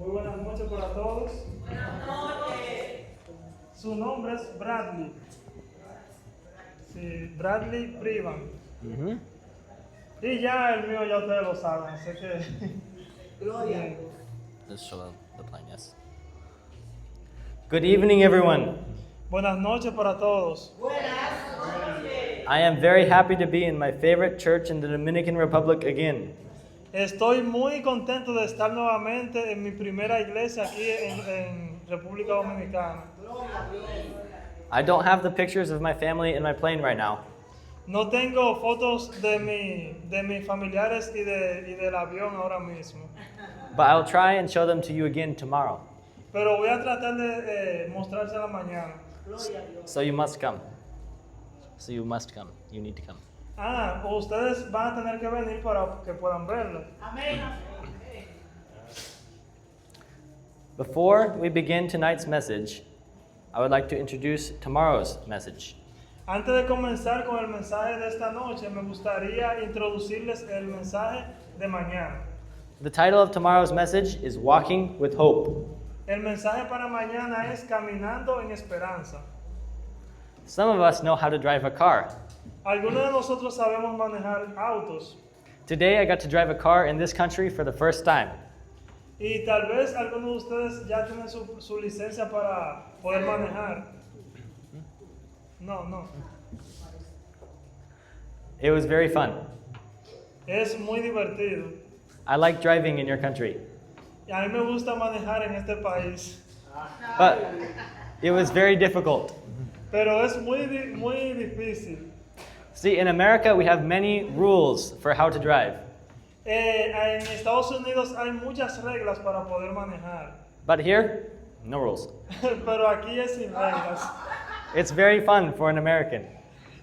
Muy buenas noches para todos. Buenas noches. Su nombre es Bradley. Sí, Bradley Privan. Y ya el mío ya ustedes lo saben, así que... Gloria. Just show the plan, yes. Good evening, everyone. Buenas noches para todos. I am very happy to be in my favorite church in the Dominican Republic again. Estoy muy contento de estar nuevamente en mi primera iglesia aquí en República Dominicana. I don't have the pictures of my family in my plane right now, No tengo fotos de mis familiares y del avión ahora mismo, but I'll try and show them to you again tomorrow. pero voy a tratar de mostrársela mañana. So you must come. So you must come. You need to come. Ustedes van a tener que venir para que puedan verlo. Before we begin tonight's message, I would like to introduce tomorrow's message. Antes de comenzar con el mensaje de esta noche, me gustaría introducirles el mensaje de mañana. The title of tomorrow's message is Walking with Hope. El mensaje para mañana es Caminando en Esperanza. Some of us know how to drive a car. Algunos de nosotros sabemos manejar autos Today I got to drive a car in this country for the first time. y tal vez algunos de ustedes ya tienen su licencia para poder manejar. No. It was very fun. Es muy divertido. I like driving in your country. Y a mí me gusta manejar en este país. But it was very difficult. Pero es muy difícil. See, in America we have many rules for how to drive. En Estados Unidos hay muchas reglas para poder manejar. But here, no rules. Pero aquí es sin reglas. It's very fun for an American.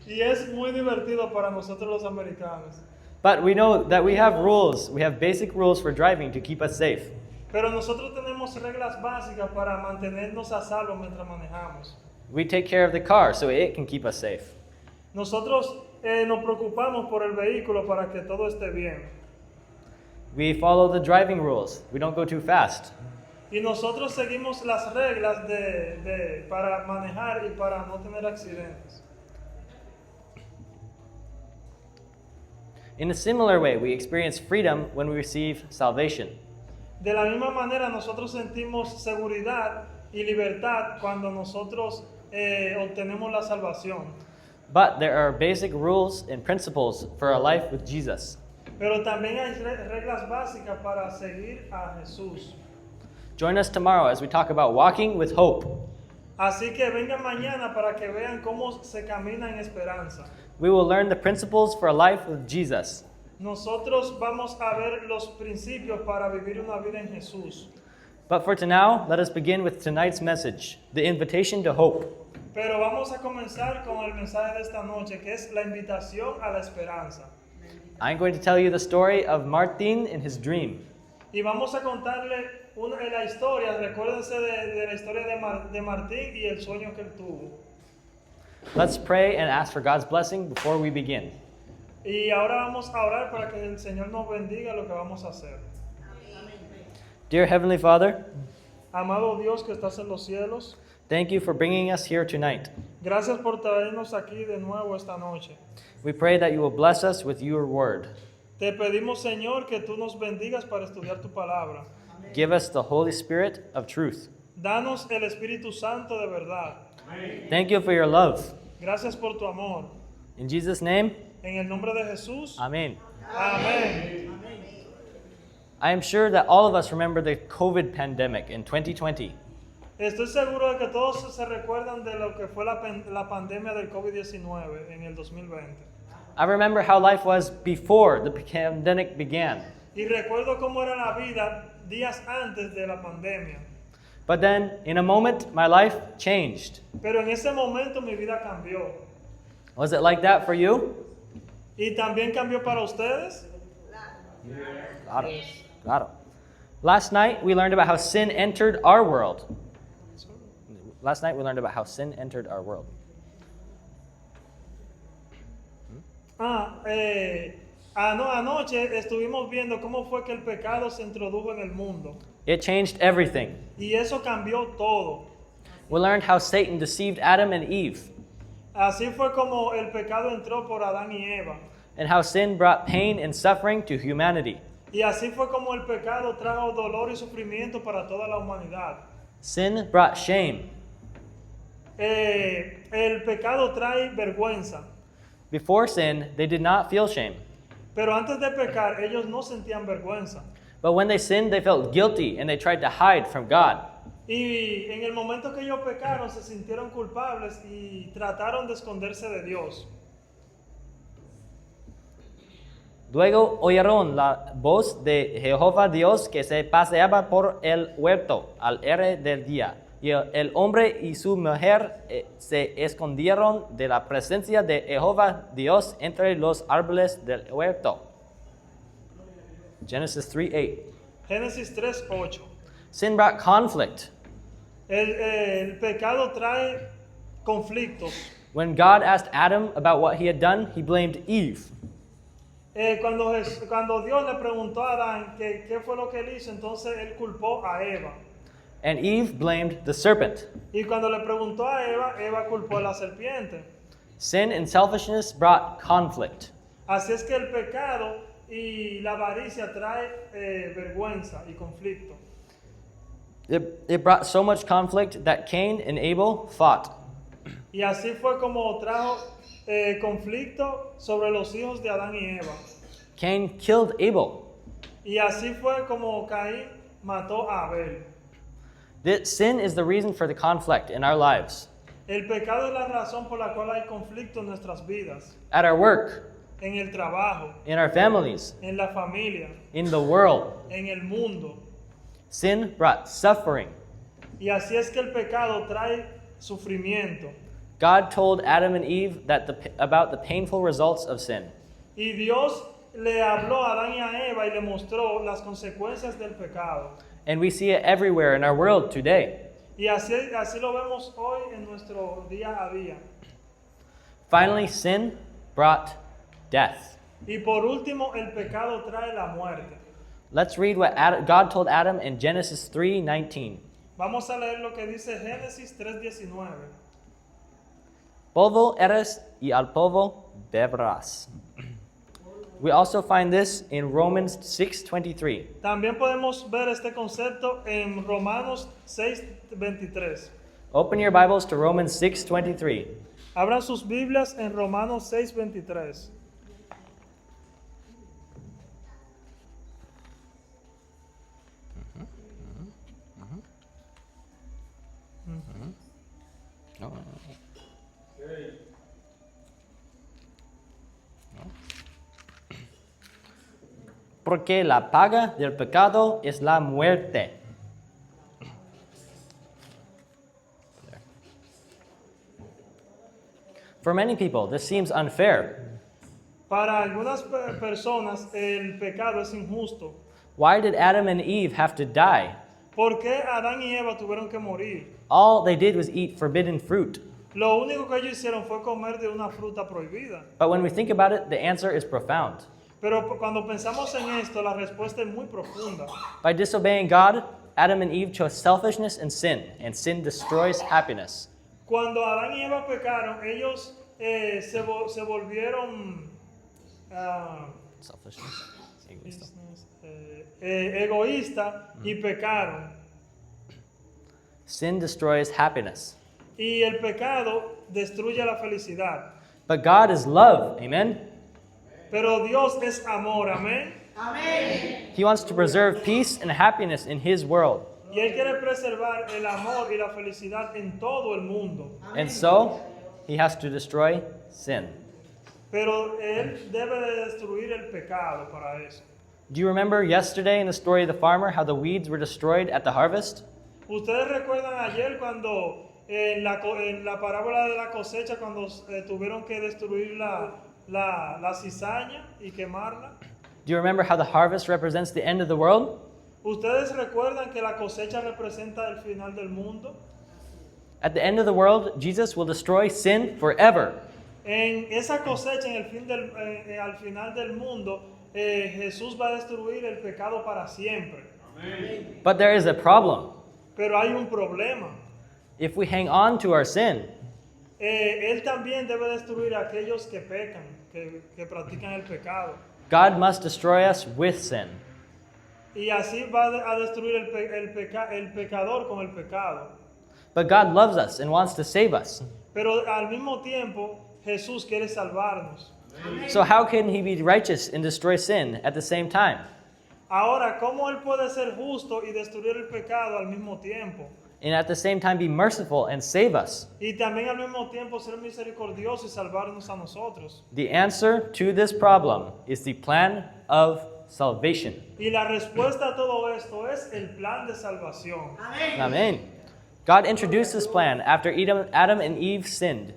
Y es muy divertido para nosotros los americanos. But we know that we have rules. We have basic rules for driving to keep us safe. Pero nosotros tenemos reglas básicas para mantenernos a salvo mientras manejamos. We take care of the car so it can keep us safe. Nosotros nos preocupamos por el vehículo para que todo esté bien. We follow the driving rules. We don't go too fast. Y nosotros seguimos las reglas para manejar y para no tener accidentes. In a similar way, we experience freedom when we receive salvation. De la misma manera, nosotros sentimos seguridad y libertad cuando nosotros obtenemos la salvación. But there are basic rules and principles for a life with Jesus. Pero también hay reglas básicas para seguir a Jesús. Join us tomorrow as we talk about walking with hope. Así que vengan mañana para que vean cómo se camina en esperanza. We will learn the principles for a life with Jesus. Nosotros vamos a ver los principios para vivir una vida en Jesús. But for now, let us begin with tonight's message, the invitation to hope. Pero vamos a comenzar con el mensaje de esta noche, que es la invitación a la esperanza. I'm going to tell you the story of Martin and his dream. Y vamos a contarle la historia, recuérdense de la historia de Martín y el sueño que él tuvo. Let's pray and ask for God's blessing before we begin. Y ahora vamos a orar para que el Señor nos bendiga lo que vamos a hacer. Dear Heavenly Father, Amado Dios que estás en los cielos, thank you for bringing us here tonight. gracias por traernos aquí de nuevo esta noche. We pray that you will bless us with your word. Te pedimos, Señor, que tú nos bendigas para estudiar tu palabra. Give us the Holy Spirit of truth. Danos el Espíritu Santo de verdad. Thank you for your love. Gracias por tu amor. In Jesus' name, En el nombre de Jesús. Amen. Amén. I am sure that all of us remember the COVID pandemic in 2020. Estoy seguro de que todos se recuerdan de lo que fue la pandemia del COVID-19 en el 2020. I remember how life was before the pandemic began. Y recuerdo cómo era la vida días antes de la pandemia. But then, in a moment, my life changed. Pero en ese momento mi vida cambió. Was it like that for you? ¿Y también cambió para ustedes? Claro. Claro. Last night, we learned about how sin entered our world. Last night, we learned about how sin entered our world. Anoche estuvimos viendo cómo fue que el pecado se introdujo en el mundo. It changed everything. Y eso cambió todo. We learned how Satan deceived Adam and Eve, Así fue como el pecado entró por Adán y Eva. and how sin brought pain and suffering to humanity. Y así fue como el pecado trajo dolor y sufrimiento para toda la humanidad. Sin brought shame. El pecado trae vergüenza. Before sin, they did not feel shame. Pero antes de pecar, ellos no sentían vergüenza. But when they sinned, they felt guilty and they tried to hide from God. Y en el momento que ellos pecaron, se sintieron culpables y trataron de esconderse de Dios. Luego oyeron la voz de Jehová Dios que se paseaba por el huerto al aire del día. Y el hombre y su mujer se escondieron de la presencia de Jehová Dios entre los árboles del huerto. Genesis 3:8. Génesis 3:8. Sin brought conflict. El pecado trae conflictos. When God asked Adam about what he had done, he blamed Eve. Cuando Dios le preguntó a Adán qué fue lo que él hizo, entonces él culpó a Eva. And Eve blamed the serpent. Y cuando le preguntó a Eva, Eva culpó a la serpiente. Sin and selfishness brought conflict. Así es que el pecado y la avaricia trae vergüenza y conflicto. It brought so much conflict that Cain and Abel fought. Y así fue como trajo conflicto sobre los hijos de Adán y Eva. Cain killed Abel. Y así fue como Caín mató a Abel. Sin is the reason for the conflict in our lives. El pecado es la razón por la cual hay conflicto en nuestras vidas, At our work, en el trabajo, in our families, en la familia, in the world. en el mundo. Sin brought suffering. Y así es que el pecado trae sufrimiento. God told Adam and Eve about the painful results of sin. Y Dios le habló a Adán y a Eva y le mostró las consecuencias del pecado. And we see it everywhere in our world today. Y así lo vemos hoy en nuestro día a día. Finally, sin brought death. Y por último, el pecado trae la muerte. Let's read what God told Adam in Genesis 3:19. Vamos a leer lo que dice Génesis 3:19. Polvo eres y al polvo beberás. We also find this in Romans 6:23. También podemos ver este concepto en Romanos 6:23. Open your Bibles to Romans 6:23. Abran sus Biblias en Romanos 6:23. Porque la paga del pecado es la muerte. For many people, this seems unfair. Para algunas personas el pecado es injusto. Why did Adam and Eve have to die? ¿Por qué Adán y Eva tuvieron que morir? All they did was eat forbidden fruit. Lo único que ellos hicieron fue comer de una fruta prohibida. But when we think about it, the answer is profound. Pero cuando pensamos en esto, la respuesta es muy profunda. By disobeying God, Adam and Eve chose selfishness and sin destroys happiness. Cuando Adán y Eva pecaron, ellos se volvieron Selfishness. egoístas y pecaron. Sin destroys happiness. Y el pecado destruye la felicidad. But God is love. Amen? Pero Dios es amor, amén. He wants to preserve peace and happiness in His world. Y Él quiere preservar el amor y la felicidad en todo el mundo. And so, He has to destroy sin. Pero Él debe de destruir el pecado para eso. Do you remember yesterday in the story of the farmer how the weeds were destroyed at the harvest? ¿Ustedes recuerdan ayer cuando en la parábola de la cosecha, cuando tuvieron que destruir la cizaña y quemarla? Do you remember how the harvest represents the end of the world? ¿Ustedes recuerdan que la cosecha representa el final del mundo? At the end of the world, Jesus will destroy sin forever. En esa cosecha, al final del mundo, Jesús va a destruir el pecado para siempre. But there is a problem. Pero hay un problema. If we hang on to our sin, Él también debe destruir a aquellos que pecan, que practican el pecado. God must destroy us with sin. Y así va a destruir el pecador con el pecado. But God loves us and wants to save us. Pero al mismo tiempo, Jesús quiere salvarnos. So how can he be righteous and destroy sin at the same time? Ahora, ¿cómo Él puede ser justo y destruir el pecado al mismo tiempo? And at the same time be merciful and save us? Y también al mismo tiempo ser misericordioso y salvarnos a nosotros. The answer to this problem is the plan of salvation. Y la respuesta a todo esto es el plan de salvación. Amen. God introduced this plan after Adam and Eve sinned.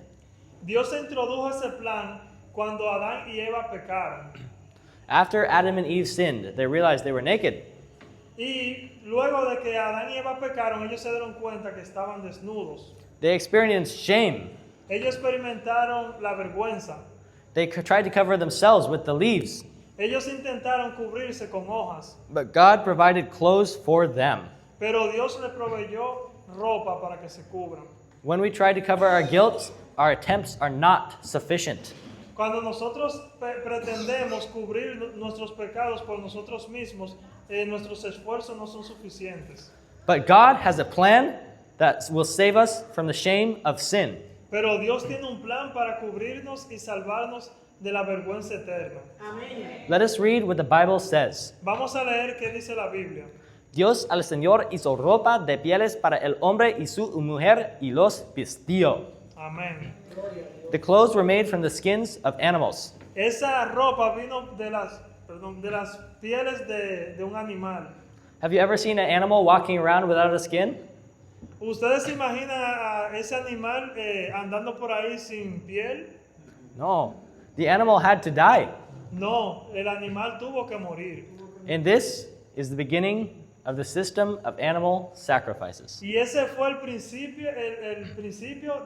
Dios introdujo ese plan cuando Adán y Eva pecaron. After Adam and Eve sinned, they realized they were naked. Y luego de que Adán y Eva pecaron, ellos se dieron cuenta que estaban desnudos. They experienced shame. Ellos experimentaron la vergüenza. They tried to cover themselves with the leaves. Ellos intentaron cubrirse con hojas, But God provided clothes for them. pero Dios les proveyó ropa para que se cubran. When we try to cover our guilt, our attempts are not sufficient. Cuando nosotros pretendemos cubrir nuestros pecados por nosotros mismos, nuestros esfuerzos no son suficientes. But God has a plan that will save us from the shame of sin. Pero Dios tiene un plan para cubrirnos y salvarnos de la vergüenza eterna. Let us read what the Bible says. Vamos a leer qué dice la Biblia. Dios al Señor hizo ropa de pieles para el hombre y su mujer y los vistió. Amén. The clothes were made from the skins of animals. Esa ropa vino de las pieles de un animal. Have you ever seen an animal walking around without a skin? ¿Ustedes se imaginan a ese animal andando por ahí sin piel? No. The animal had to die. No, el animal tuvo que morir. And this is the beginning of the system of animal sacrifices. Y ese fue el principio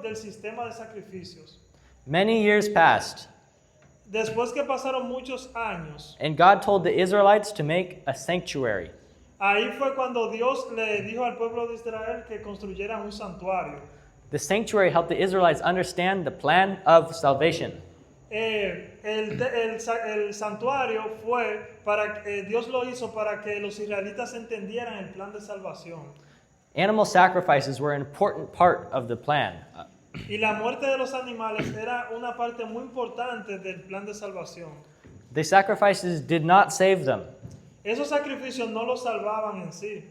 del sistema de sacrificios. Many years passed, Después que pasaron muchos años, and God told the Israelites to make a sanctuary. ahí fue cuando Dios le dijo al pueblo de Israel que construyeran un santuario. The sanctuary helped the Israelites understand the plan of salvation. El santuario fue Dios lo hizo para que los israelitas entendieran el plan de salvación. Animal sacrifices were an important part of the plan. Y la muerte de los animales era una parte muy importante del plan de salvación. The sacrifices did not save them. Esos sacrificios no los salvaban en sí,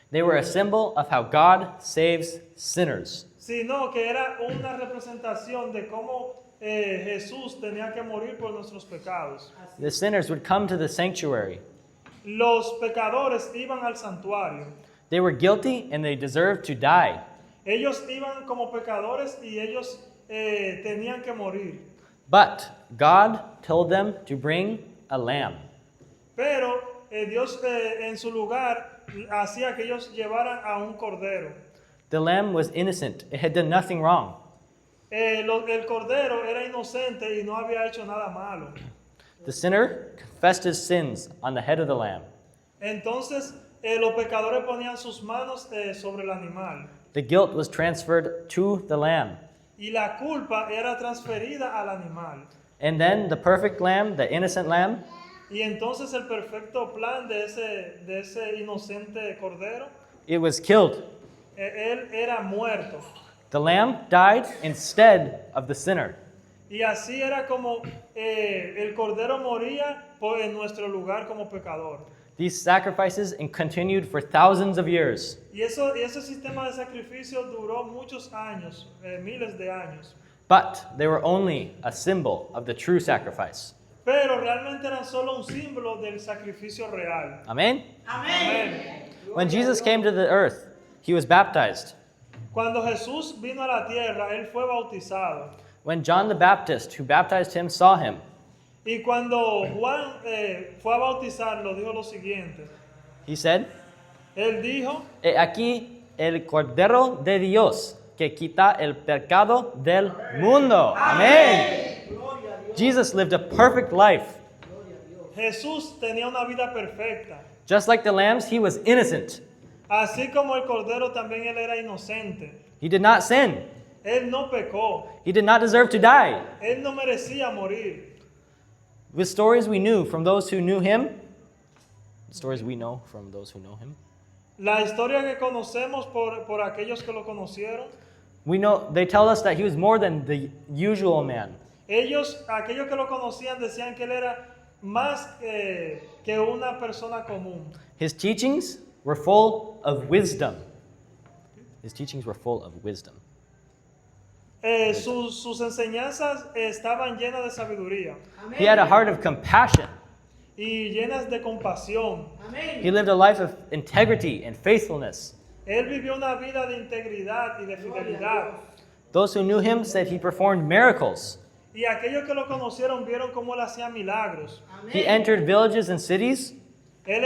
They were a symbol of how God saves sinners. sino que era una representación de cómo Jesús tenía que morir por nuestros pecados. The sinners would come to the sanctuary. Los pecadores iban al santuario. They were guilty and they deserved to die. Ellos iban como pecadores y ellos tenían que morir. But God told them to bring a lamb. Pero Dios en su lugar hacía que ellos llevaran a un cordero. The lamb was innocent. It had done nothing wrong. El cordero era inocente y no había hecho nada malo. The sinner confessed his sins on the head of the lamb. Entonces los pecadores ponían sus manos sobre el animal The guilt was transferred to the lamb. y la culpa era transferida al animal. And then the perfect lamb, the innocent lamb, Y entonces el perfecto plan de ese inocente cordero, it was killed. él era muerto. The lamb died instead of the sinner. Y así era como el cordero moría en nuestro lugar como pecador. These sacrifices continued for thousands of years. Y ese sistema de sacrificio duró muchos años, miles de años. But they were only a symbol of the true sacrifice. Pero realmente eran solo un símbolo del sacrificio real. Amen? Amén. When Jesus came to the earth, he was baptized. Cuando Jesús vino a la tierra, él fue bautizado. When John the Baptist, who baptized him, saw him, Y cuando Juan fue a bautizarlo, dijo lo siguiente. he said, Él dijo, "He aquí el Cordero de Dios que quita el pecado del mundo." Amén. Jesus lived a perfect life. Jesús tenía una vida perfecta. Just like the lambs, he was innocent. Así como el cordero también él era inocente. He did not sin. Él no pecó. He did not deserve to die. Él no merecía morir. With stories we knew from those who knew him, stories we know from those who know him, La historia que conocemos por aquellos que lo conocieron, we know they tell us that he was more than the usual man. aquellos que lo conocían decían que él era más que una persona común. His teachings were full of wisdom. His teachings were full of wisdom. Sus enseñanzas estaban llenas de sabiduría He had a heart of compassion. y llenas de compasión. He lived a life of integrity and faithfulness. Él vivió una vida de integridad y de fidelidad. Those who knew him said he performed miracles. Y aquellos que lo conocieron vieron cómo él hacía milagros. He entered villages and cities Él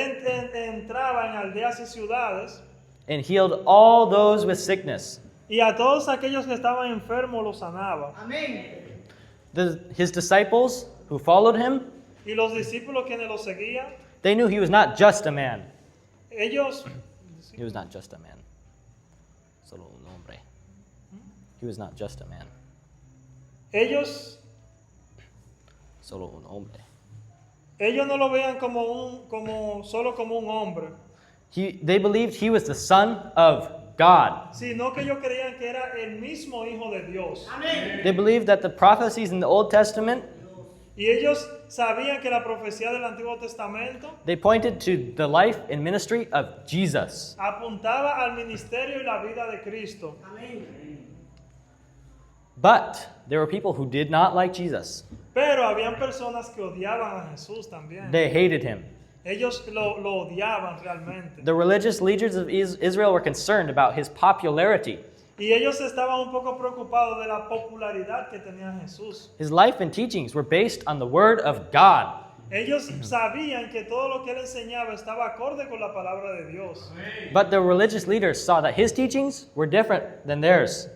entraba en aldeas y ciudades and healed all those with sickness. y a todos aquellos que estaban enfermos los sanaba. His disciples who followed him, Y los discípulos quienes lo seguían, they knew he was not just a man. ellos He was not just a man. Solo un hombre. He was not just a man. Solo un hombre. ellos no lo veían solo como un hombre, They believed he was the Son of God. sino que ellos creían que era el mismo Hijo de Dios. They believed that the prophecies in the Old Testament, Y ellos sabían que la profecía del Antiguo Testamento they pointed to the life and ministry of Jesus. apuntaba al ministerio y la vida de Cristo. But there were people who did not like Jesus. Pero habían personas que odiaban a Jesús también. They hated him. Ellos lo odiaban realmente. The religious leaders of Israel were concerned about his popularity. Y ellos estaban un poco preocupados de la popularidad que tenía Jesús. His life and teachings were based on the Word of God. Ellos sabían que todo lo que él enseñaba estaba acorde con la palabra de Dios. But the religious leaders saw that his teachings were different than theirs.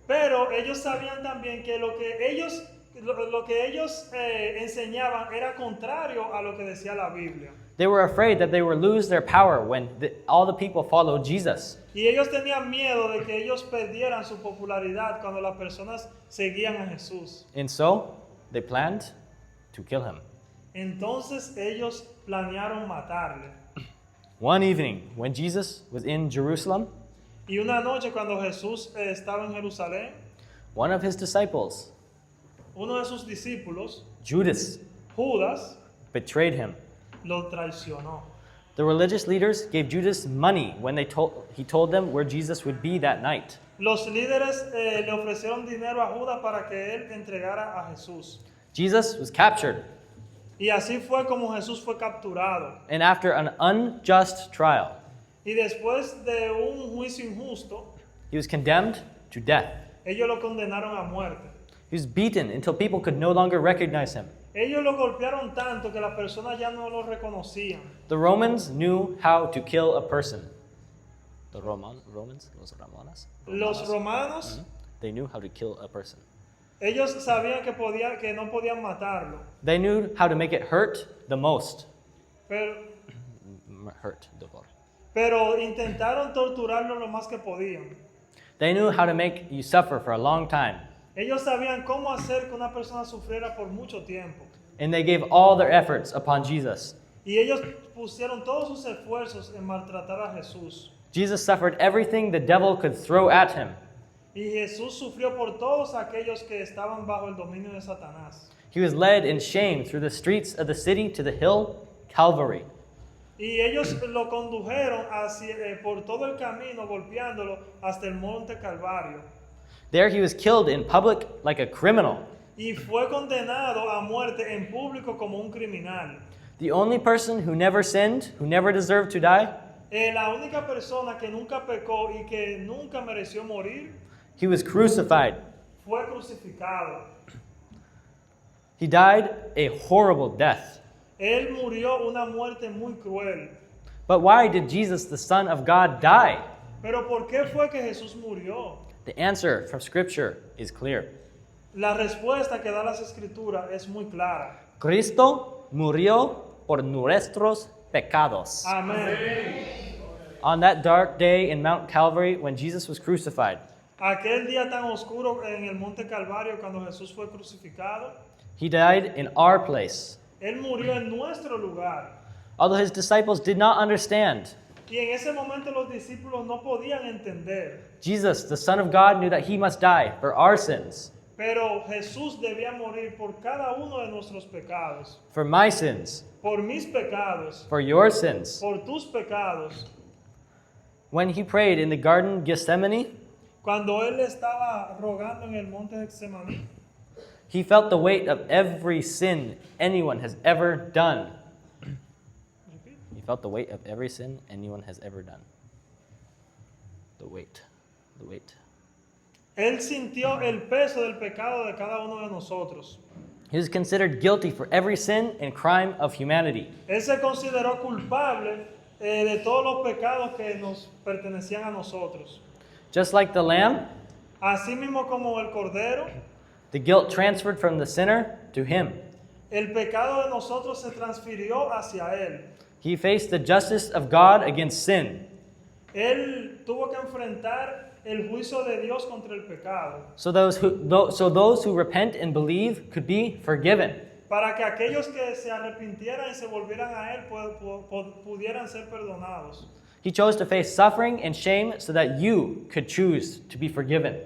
Pero ellos sabían también que lo que ellos enseñaban era contrario a lo que decía la Biblia. They were afraid that they would lose their power when all the people followed Jesus. Y ellos tenían miedo de que ellos perdieran su popularidad cuando las personas seguían a Jesús. And so, they planned to kill him. Entonces ellos planearon matarle. One evening, when Jesus was in Jerusalem, Y una noche cuando Jesús estaba en Jerusalén, one of his disciples, uno de sus discípulos, Judas, Judas, betrayed him. lo traicionó. The religious leaders gave Judas money when he told them where Jesus would be that night. Los líderes le ofrecieron dinero a Judas para que él entregara a Jesús. Jesus was captured, Y así fue como Jesús fue capturado. and after an unjust trial, Y después de un juicio injusto, he was condemned to death. ellos lo condenaron a muerte. He was beaten until people could no longer recognize him. Ellos lo golpearon tanto que las personas ya no lo reconocían. The Romans knew how to kill a person. The Romans, los Romanos, Los romanos, they knew how to kill a person. ellos sabían que no podían matarlo, They knew how to make it hurt the most. Hurt, dolor. pero intentaron torturarlo lo más que podían. They knew how to make you suffer for a long time. Ellos sabían cómo hacer que una persona sufriera por mucho tiempo. And they gave all their efforts upon Jesus. Y ellos pusieron todos sus esfuerzos en maltratar a Jesús. Jesus suffered everything the devil could throw at him. Y Jesús sufrió por todos aquellos que estaban bajo el dominio de Satanás. He was led in shame through the streets of the city to the hill Calvary. Y ellos lo condujeron por todo el camino, golpeándolo hasta el monte Calvario. There he was killed in public like a criminal. Y fue condenado a muerte en público como un criminal. The only person who never sinned, who never deserved to die, La única persona que nunca pecó y que nunca mereció morir he was crucified. fue crucificado. He died a horrible death. Él murió una muerte muy cruel. But why did Jesus, the Son of God, die? Pero ¿por qué fue que Jesús murió? The answer from Scripture is clear. La respuesta que da las Escrituras es muy clara. Cristo murió por nuestros pecados. Amén. On that dark day in Mount Calvary when Jesus was crucified, Aquel día tan oscuro en el Monte Calvario cuando Jesús fue crucificado, he died in our place. Él murió en nuestro lugar. Although his disciples did not understand, Y en ese momento los discípulos no podían entender. Jesus, the Son of God, knew that he must die for our sins, Pero Jesús debía morir por cada uno de nuestros pecados. for my sins, Por mis pecados. for your sins. Por tus pecados. When he prayed in the garden Gethsemane, Cuando Él estaba rogando en el monte Getsemaní, he felt the weight of every sin anyone has ever done. He felt the weight of every sin anyone has ever done. The weight. Él sintió el peso del pecado de cada uno de nosotros. He was considered guilty for every sin and crime of humanity. Él se consideró culpable de todos los pecados que nos pertenecían a nosotros. Just like the lamb, Así mismo como el Cordero, the guilt transferred from the sinner to him. el pecado de nosotros se transfirió hacia Él. He faced the justice of God against sin, Él tuvo que enfrentar el juicio de Dios contra el pecado, so those who repent and believe could be forgiven. para que aquellos que se arrepintieran y se volvieran a Él pudieran ser perdonados. He chose to face suffering and shame so that you could choose to be forgiven.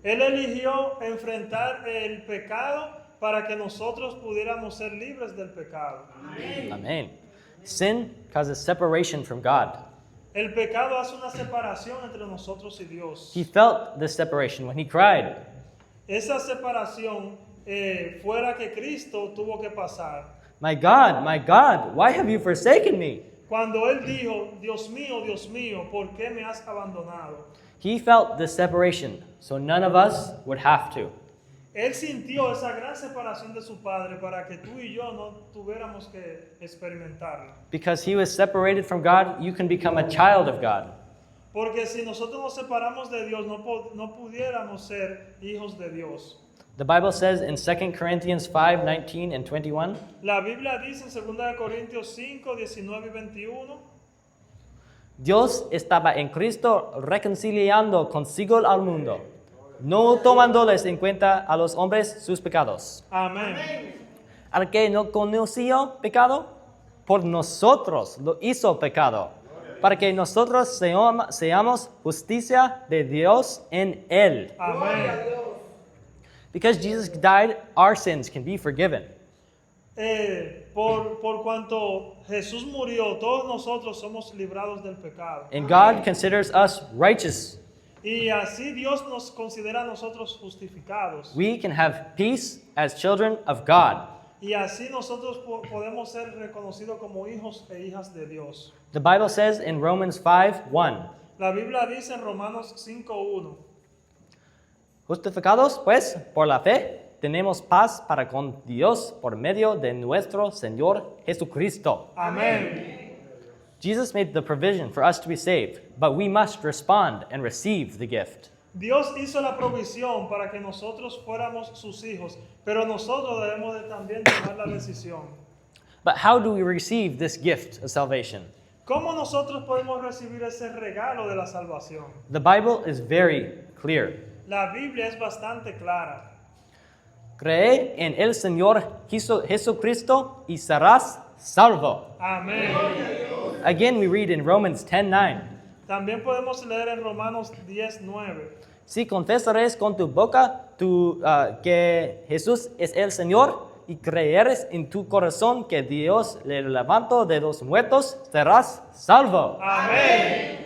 Él eligió enfrentar el pecado para que nosotros pudiéramos ser libres del pecado. Amen. Sin causes separation from God. El pecado hace una separación entre nosotros y Dios. He felt this separation when he cried, Esa separación fue la que Cristo tuvo que pasar. my God, why have you forsaken me?" Cuando Él dijo, Dios mío, ¿por qué me has abandonado? He felt this separation, so none of us would have to. Él sintió esa gran separación de su Padre para que tú y yo no tuviéramos que experimentarla. Because he was separated from God, you can become a child of God. Porque si nosotros nos separamos de Dios, no pudiéramos ser hijos de Dios. The Bible says in 2 Corinthians 5:19 and 21, La Biblia dice en 2 Corintios 5, 19 y 21, Dios estaba en Cristo reconciliando consigo al mundo, no tomándoles en cuenta a los hombres sus pecados. amén. Al que no conoció pecado, por nosotros lo hizo pecado, para que nosotros seamos justicia de Dios en él. Amén. Because Jesus died, our sins can be forgiven. Por cuanto Jesús murió, todos nosotros somos librados del pecado. And God considers us righteous. Y así Dios nos considera a nosotros justificados. We can have peace as children of God. Y así nosotros podemos ser reconocidos como hijos e hijas de Dios. The Bible says in Romans 5:1, La Biblia dice en Romanos 5:1, justificados pues por la fe, tenemos paz para con Dios por medio de nuestro Señor Jesucristo. amén. Jesus made the provision for us to be saved, but we must respond and receive the gift. Dios hizo la provisión para que nosotros fuéramos sus hijos, pero nosotros debemos de también tomar la decisión. But how do we receive this gift of salvation? ¿Cómo nosotros podemos recibir ese regalo de la salvación? The Bible is very clear. La Biblia es bastante clara. Cree en el Señor Jesucristo y serás salvo. Amén. Again, we read in Romans 10:9. También podemos leer en Romanos 10:9. Si confesares con tu boca que Jesús es el Señor y creeres en tu corazón que Dios le levantó de los muertos, serás salvo. Amén.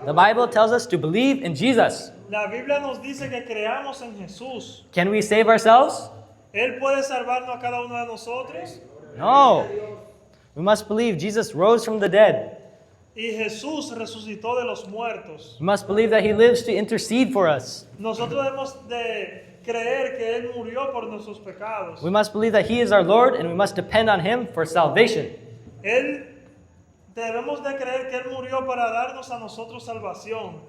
The Bible tells us to believe in Jesus. La Biblia nos dice que creamos en Jesús. Can we save ourselves? ¿Él puede salvarnos a cada uno de nosotros? No. We must believe Jesus rose from the dead. Y Jesús resucitó de los muertos. We must believe that he lives to intercede for us. Nosotros debemos de creer que Él murió por nuestros pecados. We must believe that he is our Lord and we must depend on him for salvation. Debemos de creer que Él murió para darnos a nosotros salvación.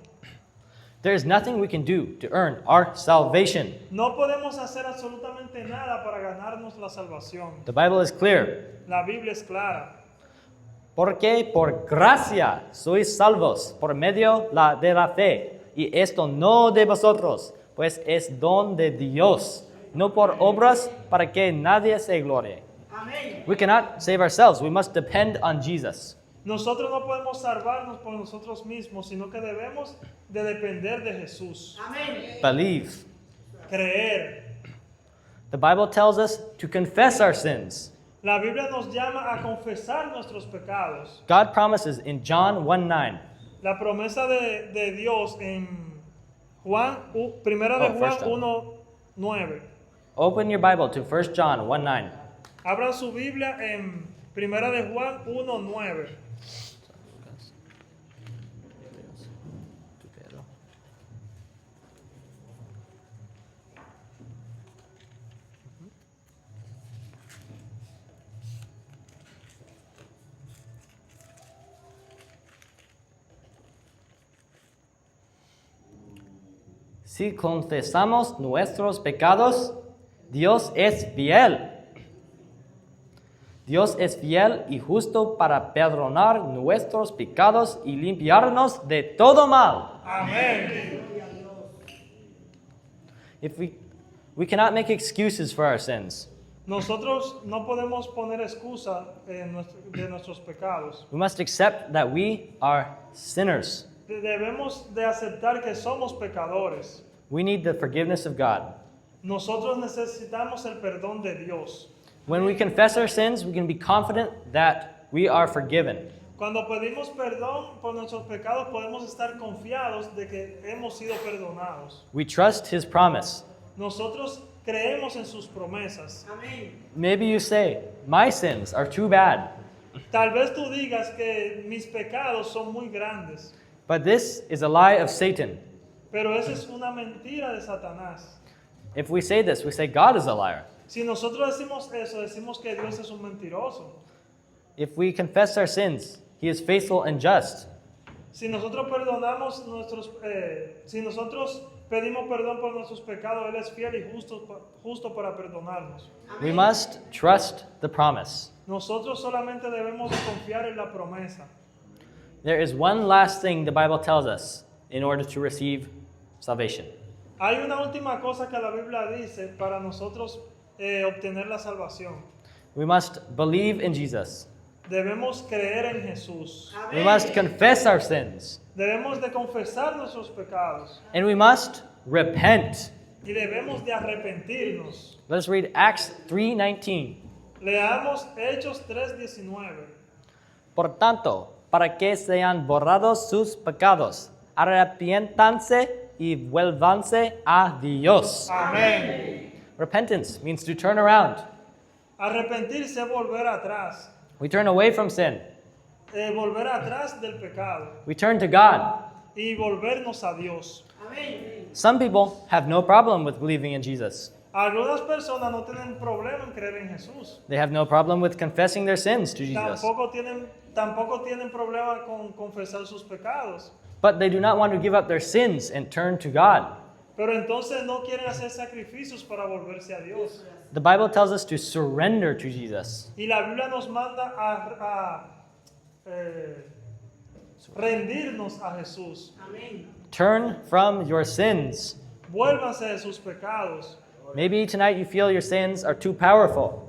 There is nothing we can do to earn our salvation. No podemos hacer absolutamente nada para ganarnos la salvación. The Bible is clear. La Biblia es clara. Porque por gracia sois salvos por medio de la fe. Y esto no de vosotros, pues es don de Dios, no por obras para que nadie se glorie. We cannot save ourselves. We must depend on Jesus. Nosotros no podemos salvarnos por nosotros mismos, sino que debemos de depender de Jesús. Believe. Creer. The Bible tells us to confess our sins. La Biblia nos llama a confesar nuestros pecados. God promises in John 1:9. La promesa de Dios en Primera de Juan 1:9. Open your Bible to 1 John 1:9. Abran su Biblia en Primera de Juan 1:9. Si confesamos nuestros pecados, Dios es fiel. Dios es fiel y justo para perdonar nuestros pecados y limpiarnos de todo mal. Amén. If we cannot make excuses for our sins. Nosotros no podemos poner excusa de nuestros pecados. We must accept that we are sinners. Debemos de aceptar que somos pecadores. We need the forgiveness of God. Nosotros necesitamos el perdón de Dios. When we confess our sins, we can be confident that we are forgiven. Cuando pedimos perdón por nuestros pecados, podemos estar confiados de que hemos sido perdonados. We trust His promise. Nosotros creemos en sus promesas. Maybe you say, my sins are too bad. Tal vez tú digas que mis pecados son muy grandes, But this is a lie of Satan. pero esa es una mentira de Satanás. If we say this, we say God is a liar. Si nosotros decimos eso, decimos que Dios es un mentiroso. If we confess our sins, He is faithful and just. Si nosotros si nosotros pedimos perdón por nuestros pecados, Él es fiel y justo para perdonarnos. We must trust the promise. Nosotros solamente debemos de confiar en la promesa. There is one last thing the Bible tells us in order to receive salvation. Hay una última cosa que la Biblia dice para nosotros obtener la salvación. We must believe in Jesus. Debemos creer en Jesús. We must confess our sins. Debemos de confesar nuestros pecados And we must repent. y debemos de arrepentirnos. Let's read Acts 3:19. Leamos Hechos 3:19. Por tanto, para que sean borrados sus pecados, arrepiéntanse y vuélvanse a Dios. Amén. Repentance means to turn around. Arrepentirse es volver atrás. We turn away from sin. Volver atrás del pecado We turn to God. y volvernos a Dios. Some people have no problem with believing in Jesus. Algunas personas no tienen problema en creer en Jesús. They have no problem with confessing their sins to Jesus. Tampoco tienen problema con confesar sus pecados. But they do not want to give up their sins and turn to God. Pero entonces no quieren hacer sacrificios para volverse a Dios. The Bible tells us to surrender to Jesus. Y la Biblia nos manda a rendirnos a Jesús. Turn from your sins. Vuélvanse de sus pecados. Maybe tonight you feel your sins are too powerful.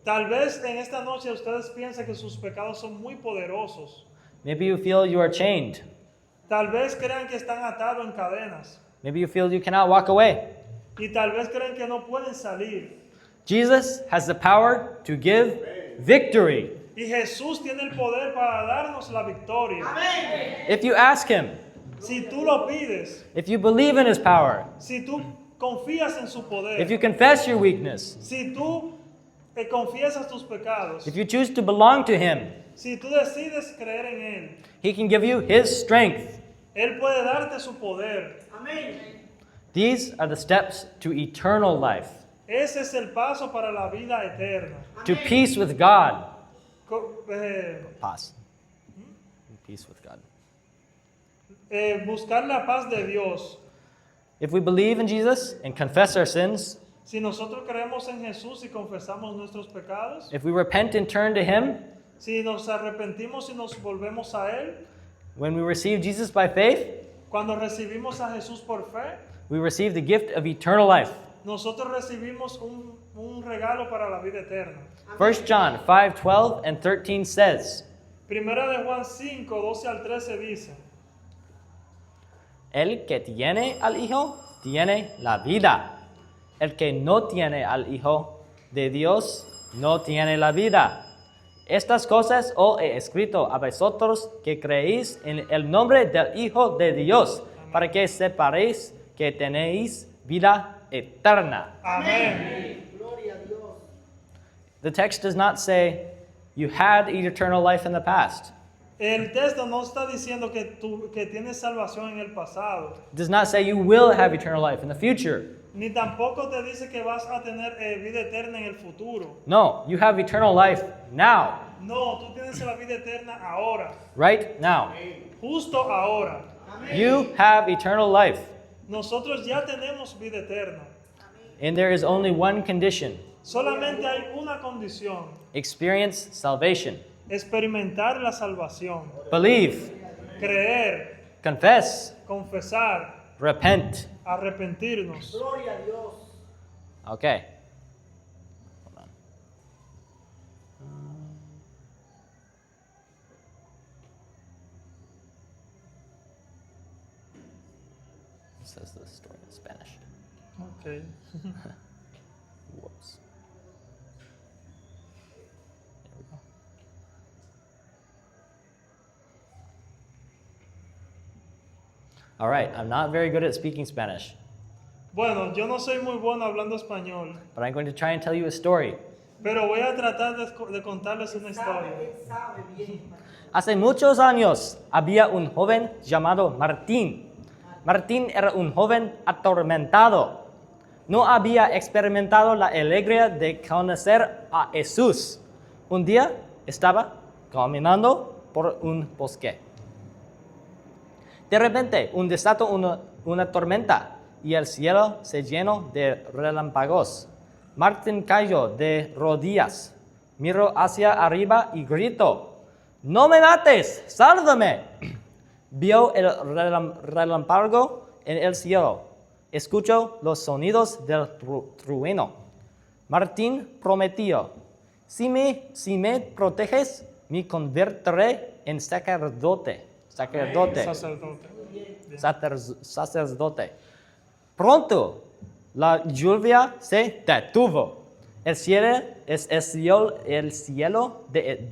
Tal vez en esta noche ustedes piensan que sus pecados son muy poderosos. Maybe you feel you are chained. Tal vez crean que están atados en cadenas. Maybe you feel you cannot walk away. Y tal vez creen que no pueden salir. Jesus has the power to give victory. Y Jesús tiene el poder para darnos la victoria. If you ask Him, Si tú lo pides, if you believe in His power, si tú confías en su poder, if you confess your weakness, si tú confiesas tus pecados, if you choose to belong to Him, si tú decides creer en Él, He can give you His strength. Él puede darte su poder. These are the steps to eternal life, Ese es el paso para la vida eterna. to peace with God. Co- eh, Paz. Peace with God. buscar la paz de Dios. If we believe in Jesus and confess our sins, Si nosotros creemos en Jesús y confesamos nuestros pecados, if we repent and turn to Him, si nos arrepentimos y nos volvemos a Él, when we receive Jesus by faith, cuando recibimos a Jesús por fe, we receive the gift of eternal life. nosotros recibimos un regalo para la vida eterna. 1 John 5:12 and 13 says, Primera de Juan 5, 12 al 13 dice, El que tiene al Hijo, tiene la vida. El que no tiene al Hijo de Dios, no tiene la vida. Estas cosas os he escrito a vosotros que creéis en el nombre del Hijo de Dios, para que sepáis que tenéis vida eterna. amén. The text does not say, you had eternal life in the past. El texto no está diciendo que tienes salvación en el pasado, It does not say you will have eternal life in the future. ni tampoco te dice que vas a tener vida eterna en el futuro. No, you have eternal life now, No, tú tienes la vida eterna ahora, right now. justo ahora. You have eternal life. Nosotros ya tenemos vida eterna. And there is only one condition: Solamente hay una condición, experience salvation. experimentar la salvación, Believe, creer, confess, confesar, repent. arrepentirnos. Okay. Hold on. It says the story in Spanish. Okay. Whoops. There we go. All right, I'm not very good at speaking Spanish, Bueno, yo no soy muy bueno hablando español, but I'm going to try and tell you a story. pero voy a tratar de contarles una historia. Hace muchos años había un joven llamado Martín. Martín era un joven atormentado. No había experimentado la alegría de conocer a Jesús. Un día estaba caminando por un bosque. De repente, desató una tormenta y el cielo se llenó de relámpagos. Martín cayó de rodillas, miró hacia arriba y gritó: ¡No me mates! ¡Sálvame! Vio el relámpago en el cielo. Escuchó los sonidos del trueno. Martín prometió: si me proteges, me convertiré en sacerdote. Sacerdote. Pronto, la lluvia se detuvo. El cielo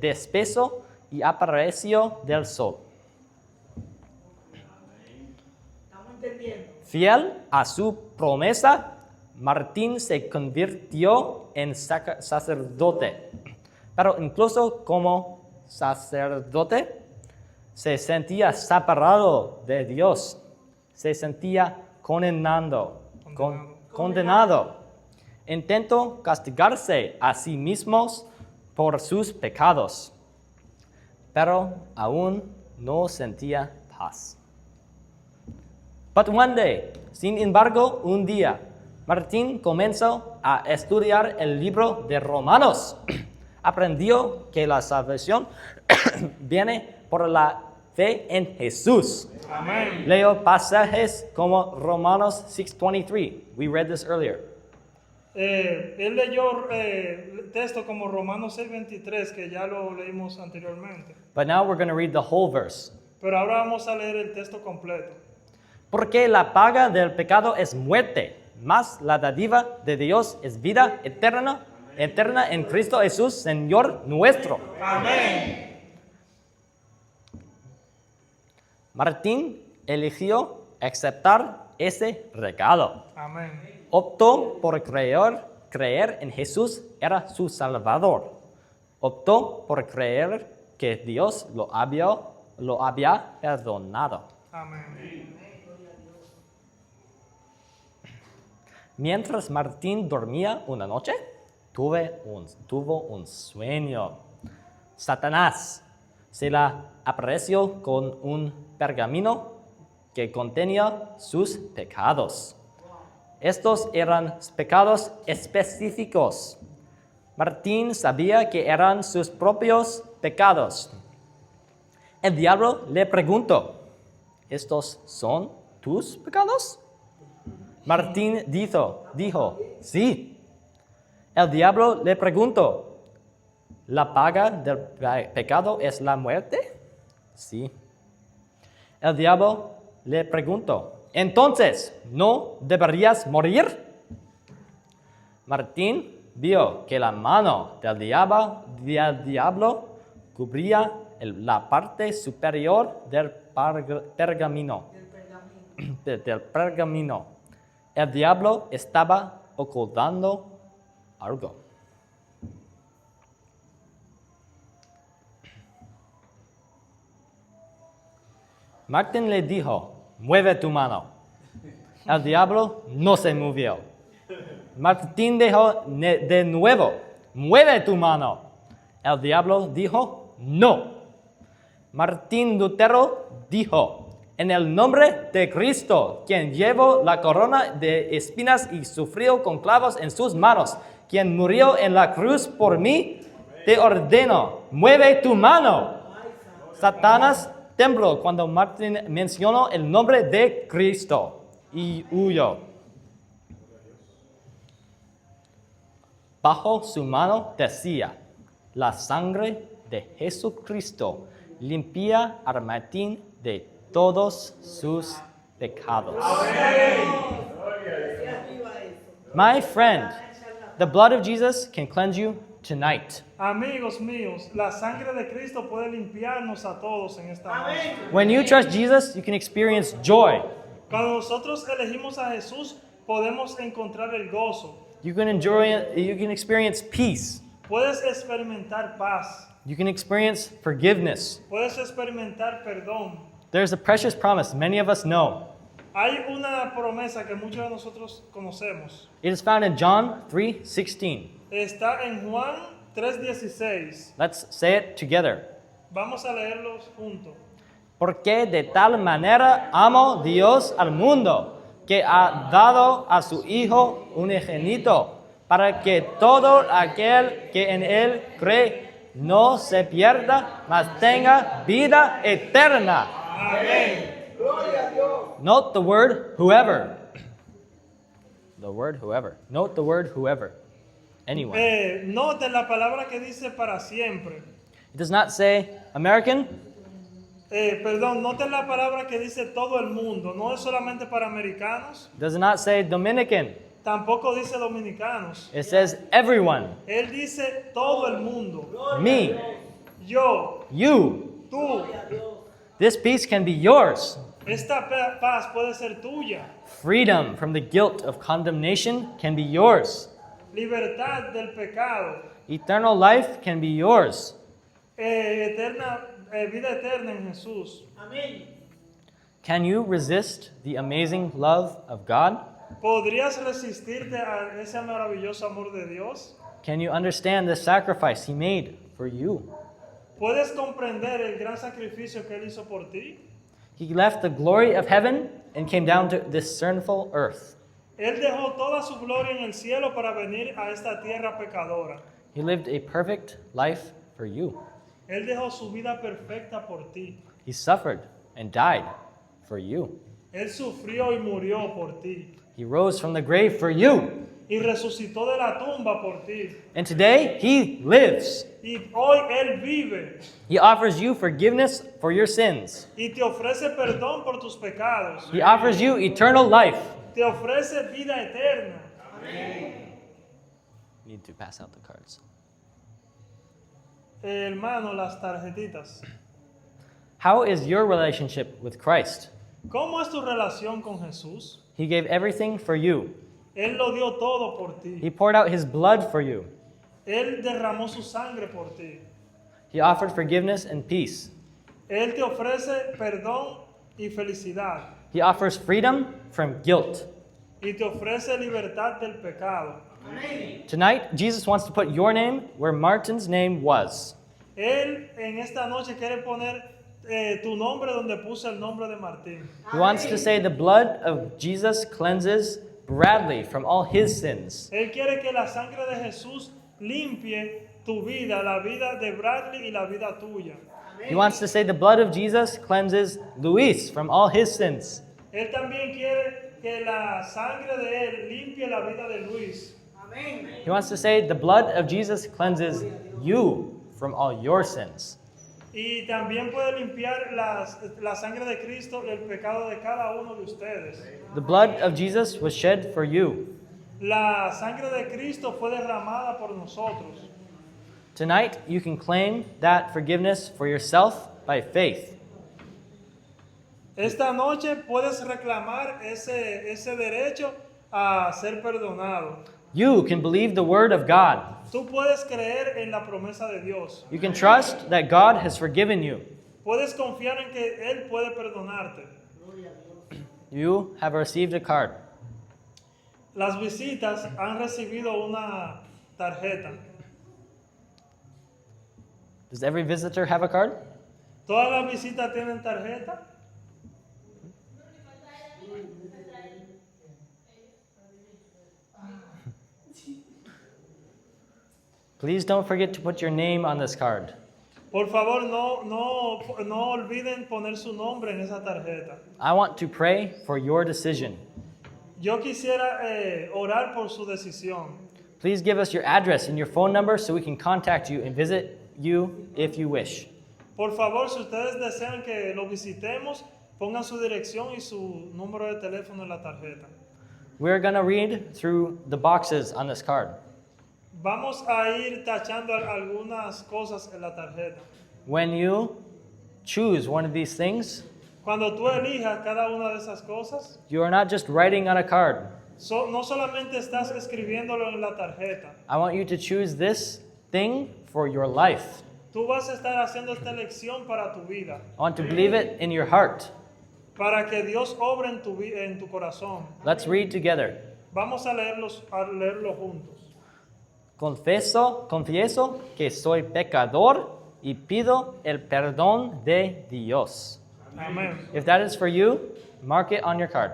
despejó y apareció del sol. Fiel a su promesa, Martín se convirtió en sacerdote. Pero incluso como sacerdote, se sentía separado de Dios. Se sentía condenado. Intentó castigarse a sí mismo por sus pecados, pero aún no sentía paz. But one day, sin embargo, un día, Martín comenzó a estudiar el libro de Romanos. Aprendió que la salvación viene por la fe en Jesús. Amén. Leo pasajes como Romanos 6:23. We read this earlier. Él leyó texto como Romanos 6:23, que ya lo leímos anteriormente. But now we're going to read the whole verse. Pero ahora vamos a leer el texto completo. Porque la paga del pecado es muerte, mas la dádiva de Dios es vida eterna en Cristo Jesús, Señor nuestro. Amén. Martín eligió aceptar ese regalo. Amén. Optó por creer en Jesús era su Salvador. Optó por creer que Dios lo había perdonado. Amén. Mientras Martín dormía una noche, tuvo un sueño. Satanás se le apareció con un pergamino que contenía sus pecados. Estos eran pecados específicos. Martín sabía que eran sus propios pecados. El diablo le preguntó, ¿estos son tus pecados? Martín dijo, sí. El diablo le preguntó, ¿la paga del pecado es la muerte? Sí. El diablo le preguntó, entonces, ¿no deberías morir? Martín vio que la mano del diablo cubría la parte superior del pergamino. Del pergamino. El diablo estaba ocultando algo. Martín le dijo, mueve tu mano. El diablo no se movió. Martín dijo de nuevo, mueve tu mano. El diablo dijo, no. Martín Lutero dijo, en el nombre de Cristo, quien llevó la corona de espinas y sufrió con clavos en sus manos, quien murió en la cruz por mí, te ordeno, mueve tu mano. Satanás tembló cuando Martín mencionó el nombre de Cristo y huyó. Bajo su mano decía, la sangre de Jesucristo limpia a Martín de todos sus pecados. My friend, the blood of Jesus can cleanse you tonight. Amigos míos, la sangre de Cristo puede limpiarnos a todos en esta noche. When you trust Jesus, you can experience joy. Cuando nosotros elegimos a Jesús, podemos encontrar el gozo. You can experience peace. Puedes experimentar paz. You can experience forgiveness. Puedes experimentar perdón. There's a precious promise many of us know. Hay una promesa que muchos de nosotros conocemos. It is found in John 3:16. Está en Juan 3:16. Let's say it together. Vamos a leerlos juntos. Porque de tal manera amó Dios al mundo, que ha dado a su Hijo unigénito, para que todo aquel que en Él cree no se pierda, mas tenga vida eterna. Amén. Note the word whoever. The word whoever. Note the word whoever. Anyone. Noten la palabra que dice para siempre. It does not say American. Noten la palabra que dice todo el mundo. No es solamente para americanos. It does not say Dominican. Tampoco dice dominicanos. It says everyone. Él dice todo el mundo. Me. Yo, You. tú. This peace can be yours. Esta paz puede ser tuya. Freedom from the guilt of condemnation can be yours. Libertad del pecado. Eternal life can be yours. Vida eterna en Jesús. Can you resist the amazing love of God? ¿Podrías resistirte a ese maravilloso amor de Dios? Can you understand the sacrifice He made for you? ¿Puedes comprender el gran sacrificio que Él hizo por ti? He left the glory of heaven and came down to this sinful earth. Él dejó toda su gloria en el cielo para venir a esta tierra pecadora. He lived a perfect life for you. Él dejó su vida perfecta por ti. He suffered and died for you. Él sufrió y murió por ti. He rose from the grave for you. Y resucitó de la tumba por ti. And today, He lives. Y hoy Él vive. He offers you forgiveness for your sins. Y te ofrece perdón por tus pecados. He offers you eternal life. Te ofrece vida eterna. You need to pass out the cards. Hermano, las tarjetitas. How is your relationship with Christ? ¿Cómo es tu relación con Jesús? He gave everything for you. Él lo dio todo por ti. He poured out His blood for you. Él derramó su sangre por ti. He offered forgiveness and peace. Él te ofrece perdón y felicidad. He offers freedom from guilt. Y te ofrece libertad del pecado. Tonight, Jesus wants to put your name where Martin's name was. Él en esta noche quiere poner tu nombre donde puse el nombre de Martín. He wants to say the blood of Jesus cleanses Bradley from all his sins. Él quiere que la sangre de Jesús limpie tu vida, la vida de Bradley y la vida tuya. He wants to say the blood of Jesus cleanses Luis from all his sins. Él también quiere que la sangre de él limpie la vida de Luis. He wants to say the blood of Jesus cleanses you from all your sins. Y también puede limpiar la sangre de Cristo el pecado de cada uno de ustedes. The blood of Jesus was shed for you. La sangre de Cristo fue derramada por nosotros. Tonight, you can claim that forgiveness for yourself by faith. Esta noche puedes reclamar ese derecho a ser perdonado. You can believe the word of God. Tú puedes creer en la promesa de Dios. You can trust that God has forgiven you. Puedes confiar en que Él puede perdonarte. You have received a card. Las visitas han recibido una tarjeta. Does every visitor have a card? ¿Todas las visitas tienen tarjeta? Please don't forget to put your name on this card. Por favor, no olviden poner su nombre en esa tarjeta. I want to pray for your decision. Yo quisiera orar por su decisión. Please give us your address and your phone number so we can contact you and visit you if you wish. Por favor, si ustedes desean que lo visitemos, pongan su dirección y su número de teléfono en la tarjeta. We're going to read through the boxes on this card. Vamos a ir tachando algunas cosas en la tarjeta. When you choose one of these things, Cuando tú elijas cada una de esas cosas, you are not just writing on a card. no solamente estás escribiéndolo en la tarjeta. I want you to choose this thing for your life. Tú vas a estar haciendo esta elección para tu vida, I want to believe it in your heart. para que Dios obre en tu corazón. Let's read together. Vamos a leerlo juntos. Confieso que soy pecador y pido el perdón de Dios. Amén. If that is for you, mark it on your card.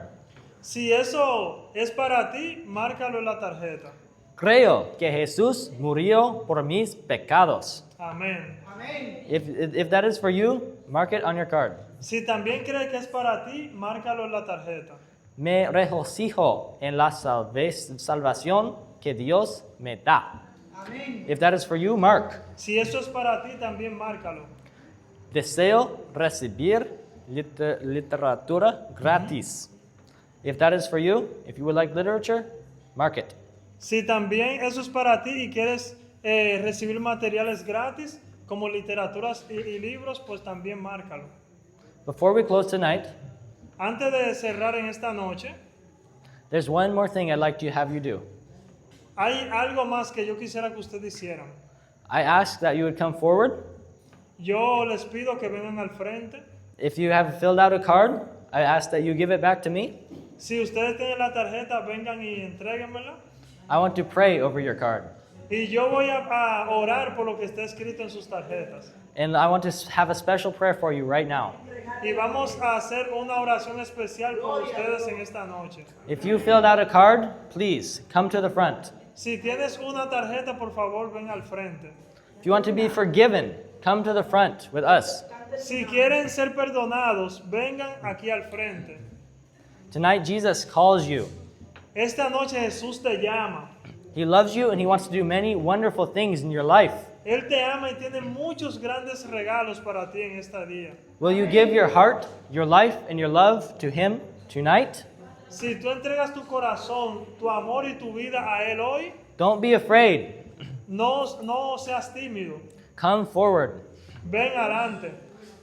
Si eso es para ti, márcalo en la tarjeta. Creo que Jesús murió por mis pecados. Amén. If that is for you, mark it on your card. Si también crees que es para ti, márcalo en la tarjeta. Me regocijo en la salvación que Dios me da. If that is for you, mark. Si eso es para ti, también márcalo. Deseo recibir literatura gratis. If that is for you, if you would like literature, mark it. Si también eso es para ti y quieres recibir materiales gratis, como literaturas y libros, pues también márcalo. Before we close tonight, Antes de cerrar en esta noche, there's one more thing I'd like to have you do. hay algo más que yo quisiera que ustedes hicieran. I ask that you would come forward. Yo les pido que vengan al frente. If you have filled out a card, I ask that you give it back to me. Si ustedes tienen la tarjeta, vengan y entréguenmela. I want to pray over your card. Y yo voy a orar por lo que está escrito en sus tarjetas. And I want to have a special prayer for you right now. Y vamos a hacer una oración especial por ustedes en esta noche. If you filled out a card, please come to the front. Si tienes una tarjeta, por favor, ven al frente. If you want to be forgiven, come to the front with us. Si quieren ser perdonados, vengan aquí al frente. Tonight, Jesus calls you. Esta noche Jesús te llama. He loves you and He wants to do many wonderful things in your life. Él te ama y tiene muchos grandes regalos para ti en este día. Will you give your heart, your life, and your love to Him tonight? Si tú entregas tu corazón, tu amor y tu vida a Él hoy, Don't be afraid. no seas tímido. Come forward. Ven adelante.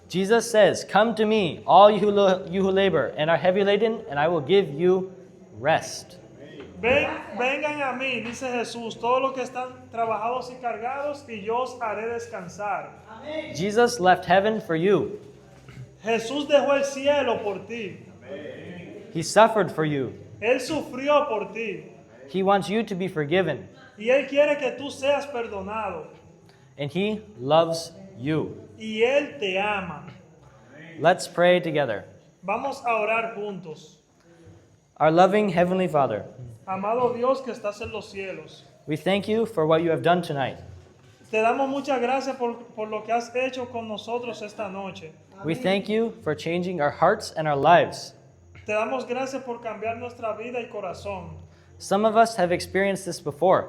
Jesus says, "Come to me, all you who labor and are heavy laden, and I will give you rest." Vengan a mí, dice Jesús, todos los que están trabajados y cargados, y yo os haré descansar. Jesus left heaven for you. Jesús dejó el cielo por ti. He suffered for you. Él sufrió por ti. He wants you to be forgiven, Y Él quiere que tú seas perdonado. and He loves you. Y Él te ama. Let's pray together. Vamos a orar juntos. Our loving Heavenly Father, Amado Dios que estás en los cielos, we thank you for what you have done tonight. te damos muchas gracias por lo que has hecho con nosotros esta noche. We thank you for changing our hearts and our lives. Te damos gracias por cambiar nuestra vida y corazón. Some of us have experienced this before,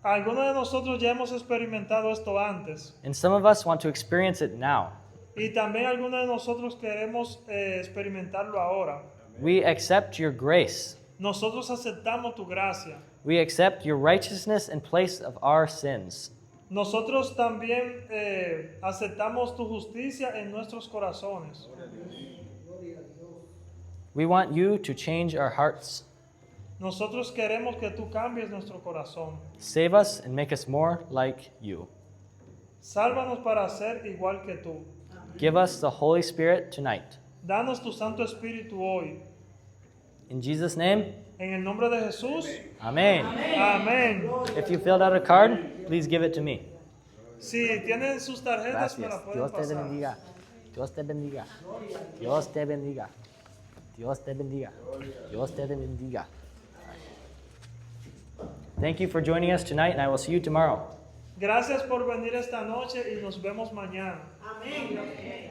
Algunos de nosotros ya hemos experimentado esto antes and some of us want to experience it now. y también algunos de nosotros queremos experimentarlo ahora. We accept your grace. Nosotros aceptamos tu gracia. We accept your righteousness in place of our sins. Nosotros también aceptamos tu justicia en nuestros corazones. We want you to change our hearts. Nosotros queremos que tú cambies nuestro corazón. Save us and make us more like you. Sálvanos para ser igual que tú. Give us the Holy Spirit tonight. Danos tu Santo Espíritu hoy. In Jesus' name, En el nombre de Jesús. Amen. Amén. If you filled out a card, please give it to me. Si tienen sus tarjetas, me las Gracias. pueden Dios te pasar. bendiga. Dios te bendiga. Dios te bendiga. Dios te bendiga. Dios te bendiga. Thank you for joining us tonight, and I will see you tomorrow. Gracias por venir esta noche y nos vemos mañana. Amén.